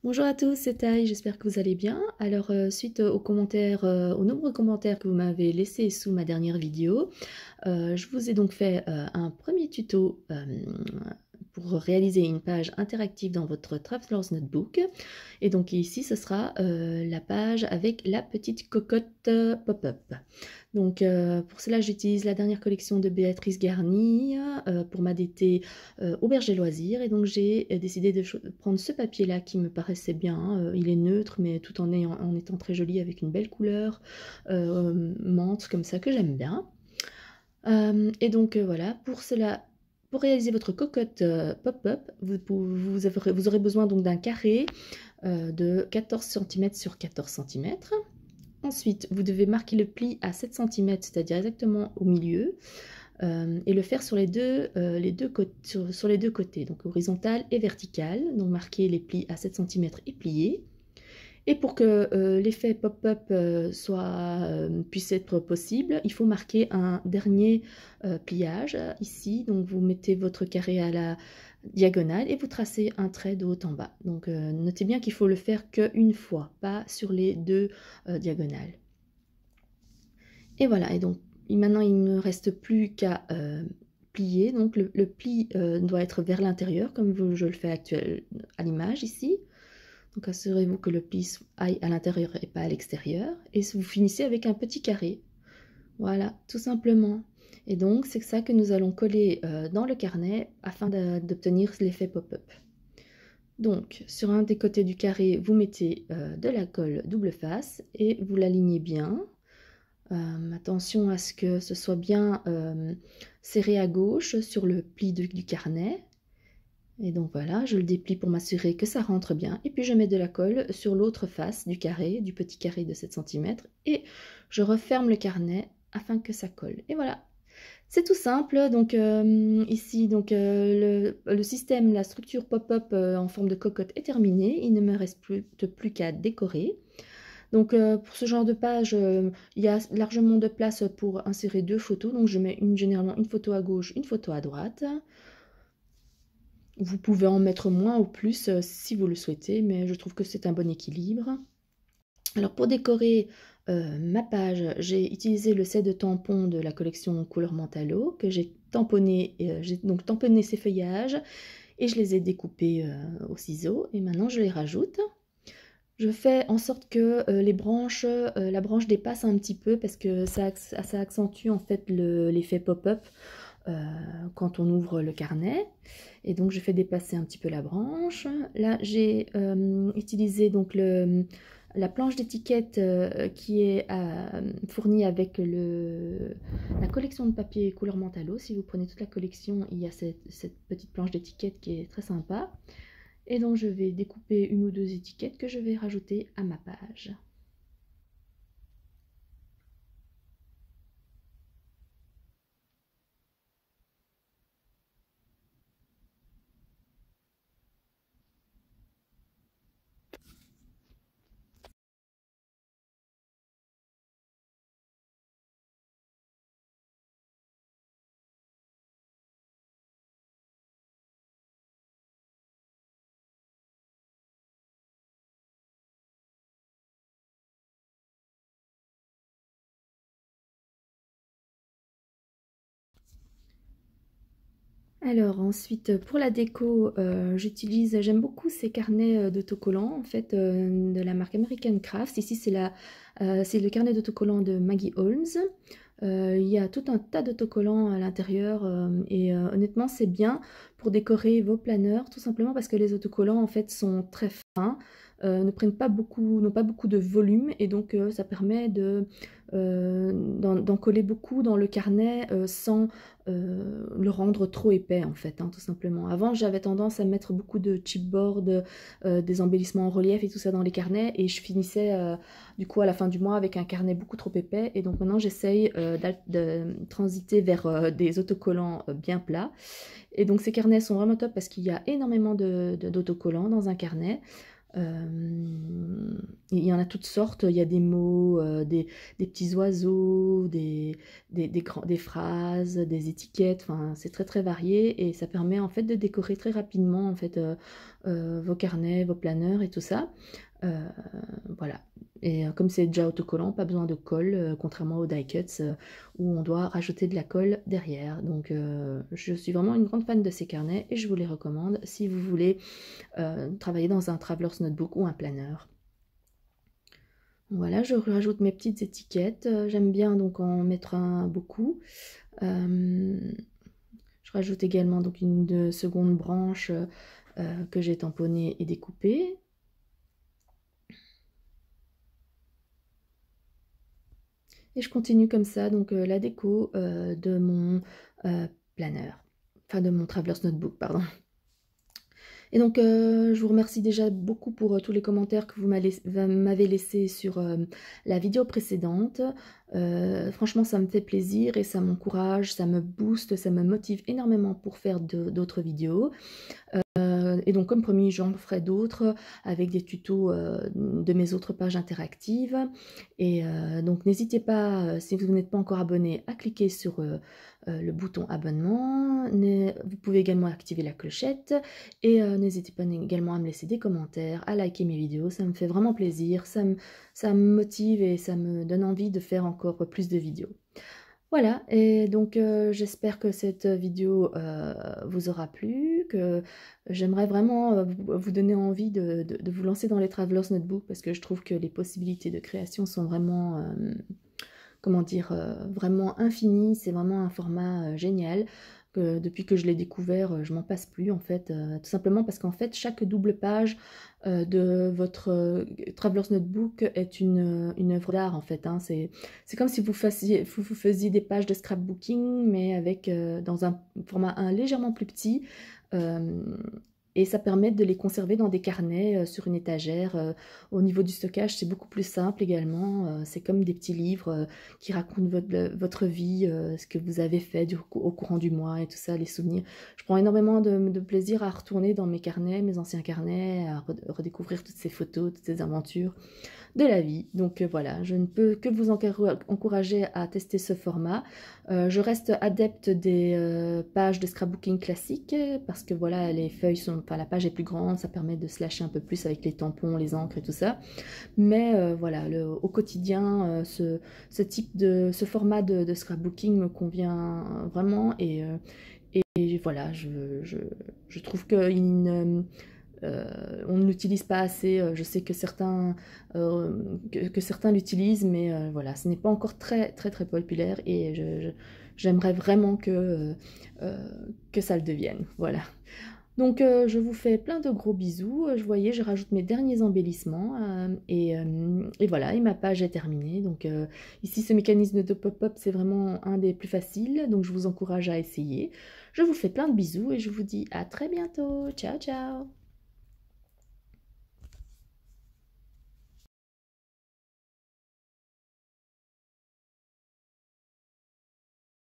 Bonjour à tous, c'est Taï, j'espère que vous allez bien. Alors, suite aux commentaires, aux nombreux commentaires que vous m'avez laissés sous ma dernière vidéo, je vous ai donc fait un premier tuto pour réaliser une page interactive dans votre Traveler's Notebook. Et donc ici, ce sera la page avec la petite cocotte pop-up. Donc pour cela, j'utilise la dernière collection de Béatrice Garny pour m'ADT Auberge et Loisirs. Et donc j'ai décidé de prendre ce papier-là qui me paraissait bien. Il est neutre, mais tout en étant très joli avec une belle couleur menthe comme ça que j'aime bien. Et donc voilà, pour cela, pour réaliser votre cocotte pop-up, vous aurez besoin donc d'un carré de 14 cm sur 14 cm. Ensuite, vous devez marquer le pli à 7 cm, c'est-à-dire exactement au milieu, et le faire sur les deux côtés, donc horizontal et vertical. Donc marquer les plis à 7 cm et plier. Et pour que l'effet pop-up puisse être possible, il faut marquer un dernier pliage ici. Donc vous mettez votre carré à la diagonale et vous tracez un trait de haut en bas. Donc notez bien qu'il faut le faire qu'une fois, pas sur les deux diagonales. Et voilà, et donc maintenant il ne reste plus qu'à plier. Donc le pli doit être vers l'intérieur, comme je le fais à l'image ici. Donc assurez-vous que le pli aille à l'intérieur et pas à l'extérieur. Et vous finissez avec un petit carré. Voilà, tout simplement. Et donc c'est ça que nous allons coller dans le carnet afin d'obtenir l'effet pop-up. Donc sur un des côtés du carré, vous mettez de la colle double face et vous l'alignez bien. Attention à ce que ce soit bien serré à gauche sur le pli du carnet. Et donc voilà, je le déplie pour m'assurer que ça rentre bien. Et puis je mets de la colle sur l'autre face du carré, du petit carré de 7 cm. Et je referme le carnet afin que ça colle. Et voilà, c'est tout simple. Donc ici, donc, le système, la structure pop-up en forme de cocotte est terminée. Il ne me reste plus qu'à décorer. Donc pour ce genre de page, il y a largement de place pour insérer deux photos. Donc je mets généralement une photo à gauche, une photo à droite. Vous pouvez en mettre moins ou plus si vous le souhaitez, mais je trouve que c'est un bon équilibre. Alors pour décorer ma page, j'ai utilisé le set de tampons de la collection Couleur Mentalo que j'ai tamponné, j'ai donc tamponné ces feuillages et je les ai découpés au ciseau et maintenant je les rajoute. Je fais en sorte que la branche dépasse un petit peu parce que ça accentue en fait l'effet pop-up quand on ouvre le carnet. Et donc je fais dépasser un petit peu la branche. Là j'ai utilisé donc la planche d'étiquette qui est fournie avec la collection de papier couleur Mentalo. Si vous prenez toute la collection, il y a cette petite planche d'étiquette qui est très sympa. Et donc je vais découper une ou deux étiquettes que je vais rajouter à ma page. Alors ensuite pour la déco, j'aime beaucoup ces carnets d'autocollants en fait de la marque American Crafts. Ici c'est le carnet d'autocollants de Maggie Holmes. Il y a tout un tas d'autocollants à l'intérieur et honnêtement c'est bien pour décorer vos planeurs tout simplement parce que les autocollants en fait sont très fins, n'ont pas beaucoup de volume et donc ça permet d'en coller beaucoup dans le carnet sans le rendre trop épais en fait, hein, tout simplement. Avant j'avais tendance à mettre beaucoup de chipboard, des embellissements en relief et tout ça dans les carnets et je finissais du coup à la fin du mois avec un carnet beaucoup trop épais et donc maintenant j'essaye de transiter vers des autocollants bien plats. Et donc ces carnets sont vraiment top parce qu'il y a énormément d'autocollants dans un carnet. Il y en a toutes sortes, il y a des mots, des petits oiseaux, des phrases, des étiquettes, enfin c'est très très varié et ça permet en fait de décorer très rapidement en fait vos carnets, vos planeurs et tout ça. Euh, voilà. Et comme c'est déjà autocollant, pas besoin de colle, contrairement aux die cuts où on doit rajouter de la colle derrière. Donc je suis vraiment une grande fan de ces carnets et je vous les recommande si vous voulez travailler dans un traveler's notebook ou un planeur. Voilà, je rajoute mes petites étiquettes. J'aime bien donc en mettre beaucoup. Je rajoute également donc une seconde branche que j'ai tamponnée et découpée. Et je continue comme ça, donc la déco de mon planeur, enfin de mon Traveler's Notebook, pardon. Et donc je vous remercie déjà beaucoup pour tous les commentaires que vous m'avez laissés sur la vidéo précédente. Franchement, ça me fait plaisir et ça m'encourage, ça me booste, ça me motive énormément pour faire d'autres vidéos. Et donc, comme promis, j'en ferai d'autres avec des tutos de mes autres pages interactives. Et donc, n'hésitez pas, si vous n'êtes pas encore abonné, à cliquer sur le bouton abonnement. Vous pouvez également activer la clochette. Et n'hésitez pas également à me laisser des commentaires, à liker mes vidéos. Ça me fait vraiment plaisir. Ça me motive et ça me donne envie de faire encore plus de vidéos. Voilà, et donc j'espère que cette vidéo vous aura plu, que j'aimerais vraiment vous donner envie de vous lancer dans les Traveler's Notebook parce que je trouve que les possibilités de création sont vraiment, comment dire, vraiment infinies. C'est vraiment un format génial. Depuis que je l'ai découvert, je m'en passe plus en fait, tout simplement parce qu'en fait chaque double page de votre Traveler's Notebook est une œuvre d'art en fait, hein. C'est comme si vous faisiez des pages de scrapbooking mais avec dans un format légèrement plus petit. Et ça permet de les conserver dans des carnets sur une étagère. Au niveau du stockage, c'est beaucoup plus simple également. C'est comme des petits livres qui racontent votre vie, ce que vous avez fait au courant du mois et tout ça, les souvenirs. Je prends énormément de plaisir à retourner dans mes carnets, mes anciens carnets, à redécouvrir toutes ces photos, toutes ces aventures de la vie. Donc voilà, je ne peux que vous encourager à tester ce format. Je reste adepte des pages de scrapbooking classiques parce que voilà, les feuilles sont, enfin la page est plus grande, ça permet de se lâcher un peu plus avec les tampons, les encres et tout ça. Mais voilà, au quotidien, ce format de scrapbooking me convient vraiment et voilà, je trouve qu'il on ne l'utilise pas assez. Je sais que certains, certains l'utilisent, mais voilà, ce n'est pas encore très populaire et j'aimerais vraiment que ça le devienne. Voilà. Donc je vous fais plein de gros bisous. Je voyais, je rajoute mes derniers embellissements et voilà, et ma page est terminée. Donc ici, ce mécanisme de pop-up, c'est vraiment un des plus faciles, donc je vous encourage à essayer. Je vous fais plein de bisous et je vous dis à très bientôt. Ciao, ciao!